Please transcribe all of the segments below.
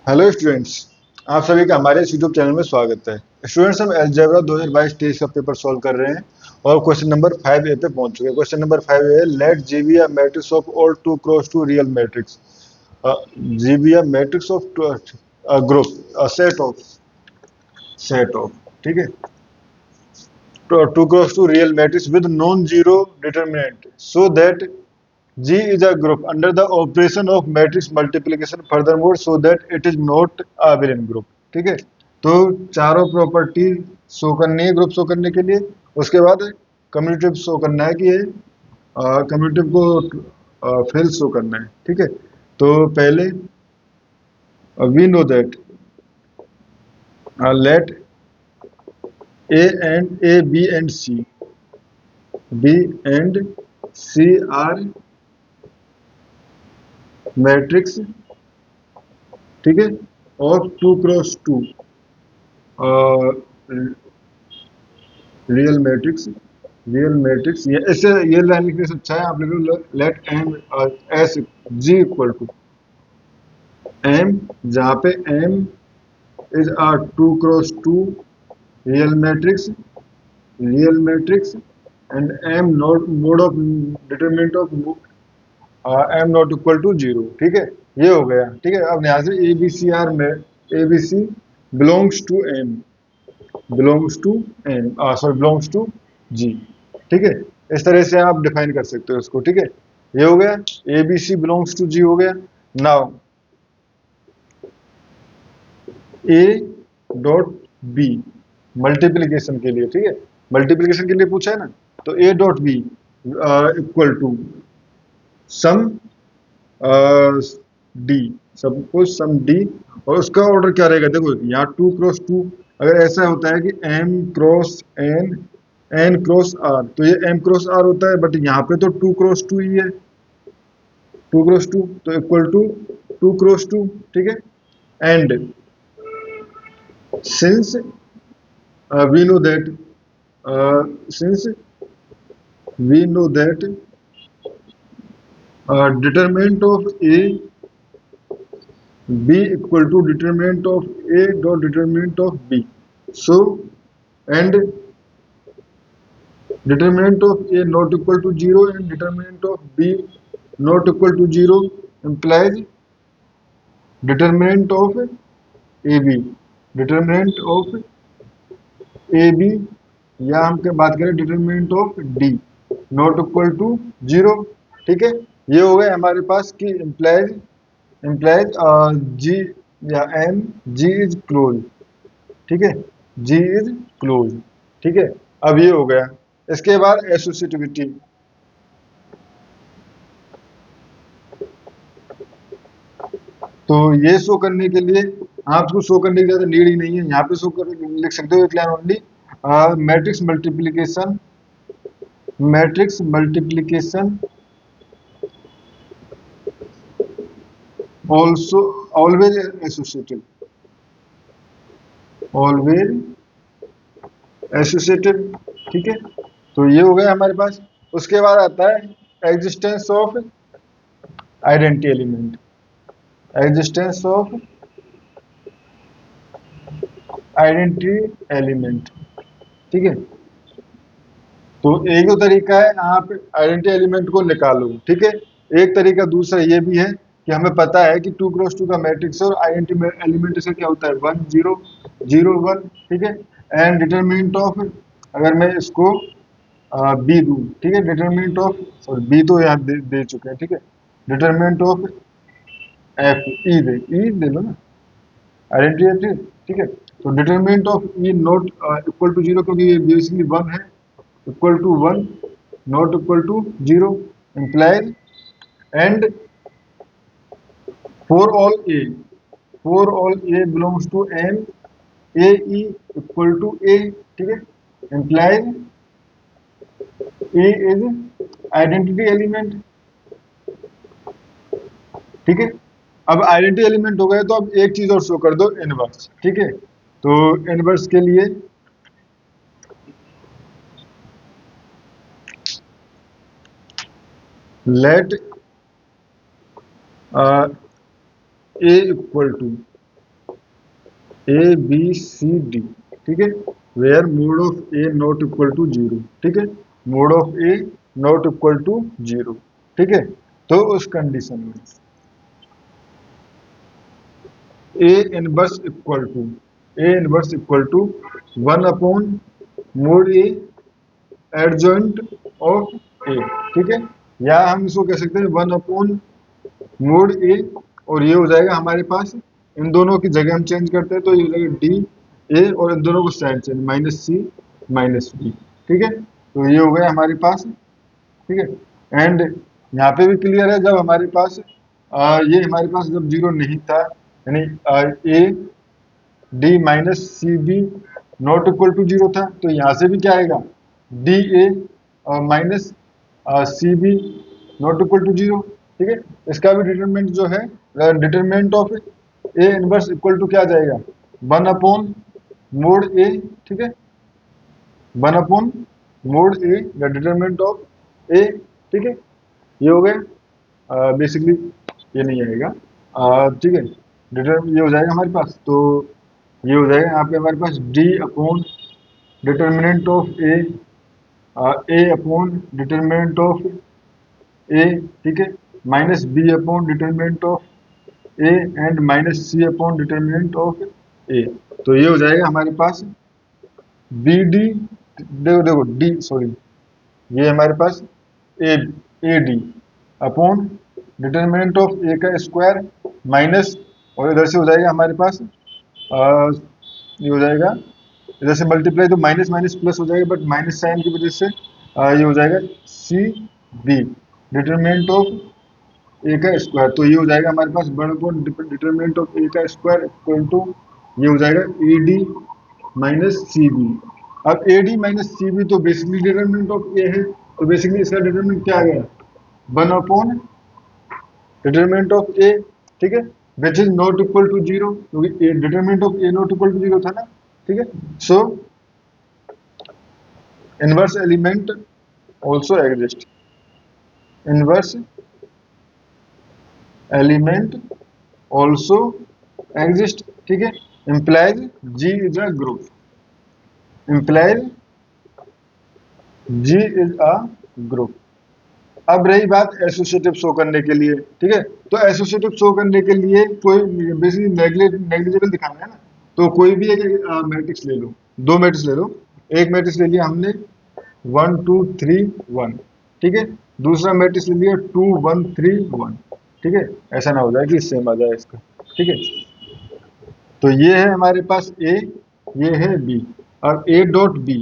Hello students. आप सभी का हमारे इस यूट्यूब चैनल में स्वागत है। स्टूडेंट्स, हम अलजेब्रा 2022-23 का पेपर सॉल्व कर रहे हैं और क्वेश्चन नंबर 5A पे पहुंच चुके हैं। क्वेश्चन नंबर 5A है, let G be a matrix of all two cross two real matrix. G be a matrix of group, set of, ठीक है, two cross two real matrix with non zero determinant so that G is a group under the operation of matrix multiplication furthermore so that it is not a Abelian group। ठीक है, तो चारों property show करनी है group show करने के लिए। उसके बाद कम्यूटेटिव शो करना है कि ये कम्यूटेटिव को फेल शो करना है। ठीक है, तो पहले वी नो दैट लेट B and C are matrix, ठीक है, और two cross two real matrix ये ऐसे ये लाइन लिखने से अच्छा है आप लिख लो let M S G equal to M, जहाँ पे M is a two cross two real matrix and M not mod of determinant of M not equal to zero. ठीक है, ये हो गया। ठीक है, अब यहाँ से ए बी सी आर में A B C belongs to M, belongs to G. ठीक है, इस तरह से आप डिफाइन कर सकते हो इसको। ठीक है, ये हो गया, A B C belongs to G हो गया। Now A dot B multiplication के लिए, ठीक है, मल्टीप्लीकेशन के लिए पूछा है ना, तो A dot B equal to some D, सब कुछ सम डी। और उसका ऑर्डर क्या रहेगा, देखो यहाँ टू क्रॉस टू, अगर ऐसा होता है कि M cross N, N cross R, तो ये एम क्रॉस आर होता है, बट यहाँ पे तो टू क्रॉस टू ही है, टू क्रॉस टू तो equal to two cross two. ठीक है, and since we know that since we know that determinant of A b equal to determinant of a dot determinant of b, so and determinant of a not equal to 0 and determinant of b not equal to 0 implies determinant of ab, determinant of ab, या हम क्या बात करें determinant of d not equal to 0। ठीक है, ये हो गए हमारे पास कि implies जी या एम जी इज क्लोज। ठीक है, जी इज क्लोज। ठीक है, अब ये हो गया। इसके बाद एसोसिएटिविटी, तो ये शो करने के लिए आपको शो करने की ज्यादा नीड ही नहीं है, यहाँ पे शो कर लिख सकते हो एक line only, matrix multiplication also always associative, always associative. ठीक है, तो ये हो गया हमारे पास। उसके बाद आता है existence of identity element, existence of identity element. ठीक है, तो एक तो तरीका है आप आइडेंटिटी एलिमेंट को निकालो। ठीक है, एक तरीका दूसरा ये भी है कि हमें पता है कि टू क्रॉस टू का मैट्रिक्स है और आइडेंटिटी एलिमेंट से क्या होता है वन जीरो, जीरो वन। ठीक है, एंड डिटरमिनेंट ऑफ, अगर मैं इसको बी दूं, ठीक है, डिटरमिनेंट ऑफ, सॉरी बी तो यहाँ दे चुके हैं। ठीक है, डिटरमिनेंट ऑफ एफ ई दे लो ना, आइडेंटिटी। ठीक है, तो determinant of E not equal to zero, क्योंकि ये बेसिकली वन है, equal to one not equal to zero implies and for all a belongs to n, a e equal to a। ठीक है, implies a is identity element। ठीक है, अब identity element हो गए तो अब एक चीज और शो कर दो, इनवर्स। ठीक है, तो इनवर्स के लिए let a equal to A B C D, ठीक है, where mod of A not equal to zero, ठीक है, mod of A not equal to zero, ठीक है। तो उस कंडीशन में A inverse equal to 1 upon mod A adjoint of A, ठीक है, या हम इसको कह सकते हैं 1 अपॉन मोड ए, और ये हो जाएगा हमारे पास, इन दोनों की जगह हम चेंज करते हैं तो ये हो जाएगा डी ए, और इन दोनों को साइड चेंज माइनस सी माइनस बी, ठीक है। तो ये हो गया हमारे पास, ठीक है। एंड यहाँ पे भी क्लियर है, जब हमारे पास ये हमारे पास जब जीरो नहीं था, यानी A D minus C B not equal to zero था, तो यहाँ से भी क्या आएगा, D A minus C B not equal to zero, ठीक है। इसका भी डिटरमिनेंट जो है, determinant of A inverse equal to क्या आ जाएगा, 1 अपॉन मोड ए, ठीक है, 1 upon mod A the determinant of A, ठीक है। ये हो गए बेसिकली, ये नहीं आएगा, ठीक है, ये हो जाएगा हमारे पास। तो ये हो जाएगा यहाँ पे हमारे पास D upon determinant of A upon determinant of A, ठीक है, minus B upon determinant of A and minus C upon determinant of A. तो ये हो जाएगा हमारे पास बी डी, देखो देखो डी सॉरी, ये हमारे पास A A D upon determinant of A का स्क्वायर माइनस, और इधर से हो जाएगा हमारे पास ये हो जाएगा, इधर से मल्टीप्लाई तो माइनस माइनस प्लस हो जाएगा, बट माइनस साइन की वजह से ये हो जाएगा C B determinant of A का स्क्वायर। तो ये हो जाएगा हमारे पास 1 डिटरमिनेंट ऑफ ए का स्क्वायर इक्वल टू, ये हो जाएगा A D minus C B. अब A D minus C B तो बेसिकली डिटरमिनेंट ऑफ ए है, तो बेसिकली इसका डिटरमिनेंट क्या आ गया, 1 अपॉन डिटरमिनेंट ऑफ ए, ठीक है, which is not equal to zero, क्योंकि determinant of A not equal to zero था ना, ठीक है। So inverse element also exist, inverse element also exist, ठीक है, implies G is a group, implies G is a group। अब रही बात एसोसिएटिव शो करने के लिए, ठीक है, तो एसोसिएटिव शो करने के लिए कोई बेसिकली नेग्लिजिबल दिखाना है ना, तो कोई भी एक मैट्रिक्स ले लो, दो मैट्रिक्स ले लो, एक मैट्रिक्स ले लिया हमने 1 2 3 1, ठीक है, दूसरा मैट्रिक्स ले लिया 2 1 3 1, ठीक है, ऐसा ना हो जाए कि सेम आ जाए इसका, ठीक है। तो ये है हमारे पास ए, ये है बी, और A dot B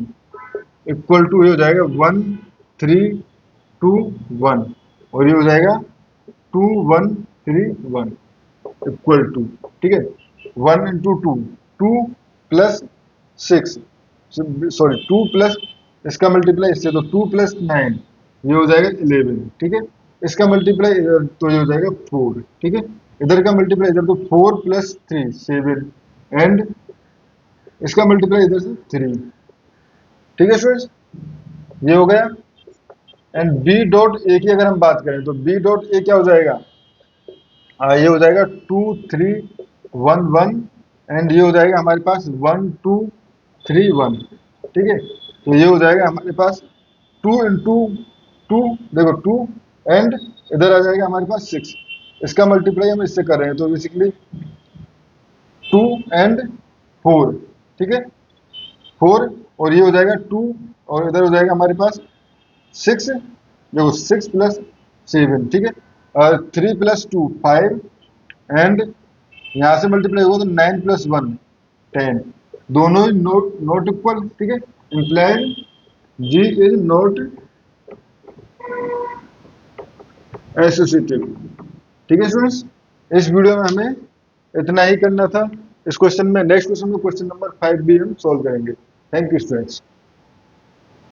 equal to ये हो जाएगा 1 3 2 1, और ये हो जाएगा 2 1 3 1 इक्वल टू, ठीक है, 1 इंटू 2 2 प्लस 6, सॉरी 2 प्लस इसका मल्टीप्लाई इससे, तो 2 प्लस 9 ये हो जाएगा 11, ठीक है, इसका मल्टीप्लाई इधर तो ये हो जाएगा 4, ठीक है, इधर का मल्टीप्लाई इधर तो 4 प्लस 3 7, एंड इसका मल्टीप्लाई इधर से 3, ठीक है स्टूडेंट्स, ये हो गया। एंड बी डॉट ए की अगर हम बात करें तो बी डॉट ए क्या हो जाएगा, ये हो जाएगा 2 3 1 1, एंड ये हो जाएगा हमारे पास 1 2 3 1, ठीक है। तो ये हो जाएगा हमारे पास 2 इंटू 2, देखो 2, एंड इधर आ जाएगा हमारे पास 6, इसका मल्टीप्लाई हम इससे कर रहे हैं, तो बेसिकली 2 एंड 4, ठीक है, 4, और ये हो जाएगा 2, और इधर हो जाएगा हमारे पास 6, देखो 6 प्लस 7, ठीक है, और 3 प्लस 2 5, एंड यहाँ से मल्टीप्लाई होगा तो 9 प्लस 1 10, दोनों ही नॉट इक्वल, ठीक है, implies G is not associative, ठीक है स्टूडेंट्स। इस वीडियो में हमें इतना ही करना था। इस क्वेश्चन में, नेक्स्ट क्वेश्चन में क्वेश्चन नंबर 5 भी हम सॉल्व करेंगे। Thank you students.